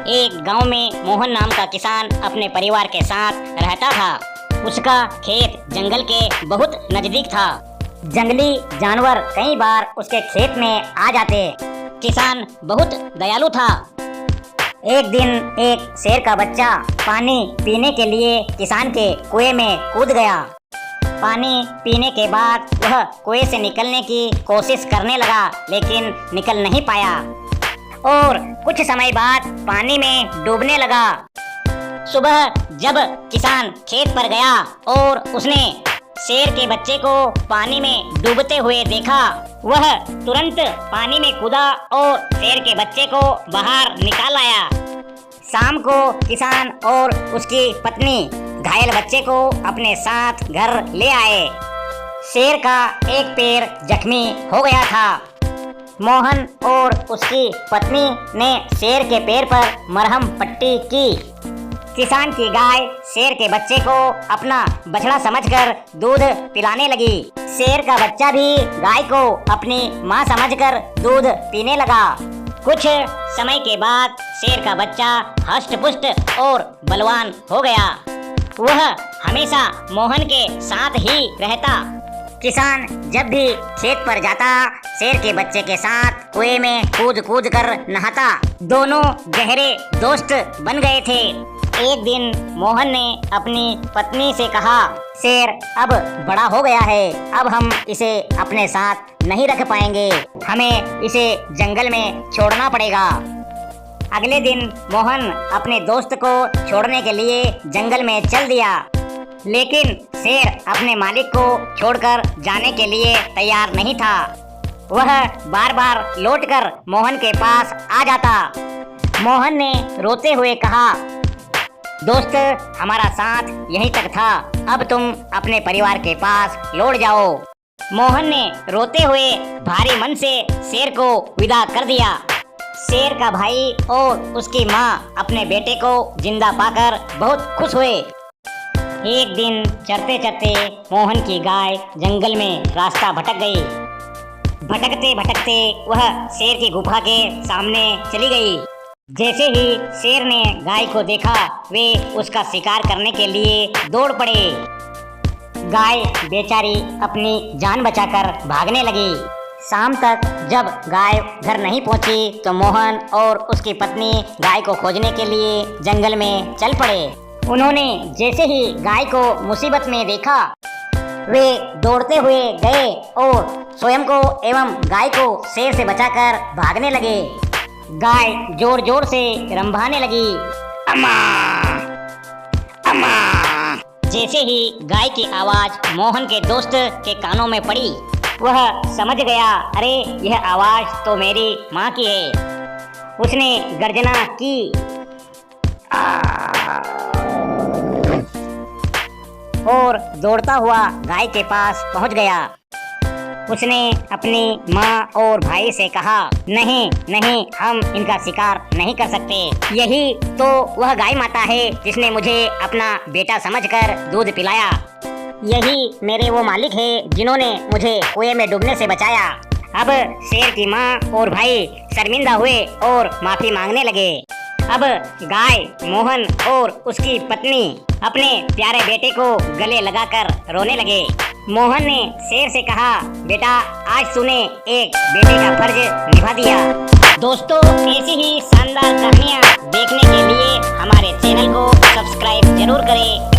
एक गांव में मोहन नाम का किसान अपने परिवार के साथ रहता था। उसका खेत जंगल के बहुत नजदीक था। जंगली जानवर कई बार उसके खेत में आ जाते। किसान बहुत दयालु था। एक दिन एक शेर का बच्चा पानी पीने के लिए किसान के कुएं में कूद गया। पानी पीने के बाद वह कुएं से निकलने की कोशिश करने लगा, लेकिन निकल नहीं पाया और कुछ समय बाद पानी में डूबने लगा। सुबह जब किसान खेत पर गया और उसने शेर के बच्चे को पानी में डूबते हुए देखा, वह तुरंत पानी में कूदा और शेर के बच्चे को बाहर निकाल आया। शाम को किसान और उसकी पत्नी घायल बच्चे को अपने साथ घर ले आए। शेर का एक पैर जख्मी हो गया था। मोहन और उसकी पत्नी ने शेर के पैर पर मरहम पट्टी की। किसान की गाय शेर के बच्चे को अपना बछड़ा समझकर दूध पिलाने लगी। शेर का बच्चा भी गाय को अपनी माँ समझकर दूध पीने लगा। कुछ समय के बाद शेर का बच्चा हष्ट-पुष्ट और बलवान हो गया। वह हमेशा मोहन के साथ ही रहता। किसान जब भी खेत पर जाता, शेर के बच्चे के साथ कुएं में कूद कूद कर नहाता। दोनों गहरे दोस्त बन गए थे। एक दिन मोहन ने अपनी पत्नी से कहा, शेर अब बड़ा हो गया है, अब हम इसे अपने साथ नहीं रख पाएंगे, हमें इसे जंगल में छोड़ना पड़ेगा। अगले दिन मोहन अपने दोस्त को छोड़ने के लिए जंगल में चल दिया, लेकिन शेर अपने मालिक को छोड़कर जाने के लिए तैयार नहीं था। वह बार बार लौटकर मोहन के पास आ जाता। मोहन ने रोते हुए कहा, दोस्त, हमारा साथ यहीं तक था, अब तुम अपने परिवार के पास लौट जाओ। मोहन ने रोते हुए भारी मन से शेर को विदा कर दिया। शेर का भाई और उसकी माँ अपने बेटे को जिंदा पाकर बहुत खुश हुए। एक दिन चरते चरते मोहन की गाय जंगल में रास्ता भटक गई। भटकते भटकते वह शेर की गुफा के सामने चली गई। जैसे ही शेर ने गाय को देखा, वे उसका शिकार करने के लिए दौड़ पड़े। गाय बेचारी अपनी जान बचाकर भागने लगी। शाम तक जब गाय घर नहीं पहुंची तो मोहन और उसकी पत्नी गाय को खोजने के लिए जंगल में चल पड़े। उन्होंने जैसे ही गाय को मुसीबत में देखा, वे दौड़ते हुए गए और स्वयं को एवं गाय को शेर से बचाकर भागने लगे। गाय जोर जोर से रंभाने लगी, अम्मा अम्मा। जैसे ही गाय की आवाज मोहन के दोस्त के कानों में पड़ी, वह समझ गया, अरे यह आवाज तो मेरी माँ की है। उसने गर्जना की और दौड़ता हुआ गाय के पास पहुंच गया। उसने अपनी माँ और भाई से कहा, नहीं नहीं, हम इनका शिकार नहीं कर सकते। यही तो वह गाय माता है जिसने मुझे अपना बेटा समझकर दूध पिलाया। यही मेरे वो मालिक है जिन्होंने मुझे कुएं में डूबने से बचाया। अब शेर की माँ और भाई शर्मिंदा हुए और माफी मांगने लगे। अब गाय, मोहन और उसकी पत्नी अपने प्यारे बेटे को गले लगाकर रोने लगे। मोहन ने शेर से कहा, बेटा, आज तूने एक बेटे का फर्ज निभा दिया। दोस्तों, ऐसी ही शानदार कहानियाँ देखने के लिए हमारे चैनल को सब्सक्राइब जरूर करें।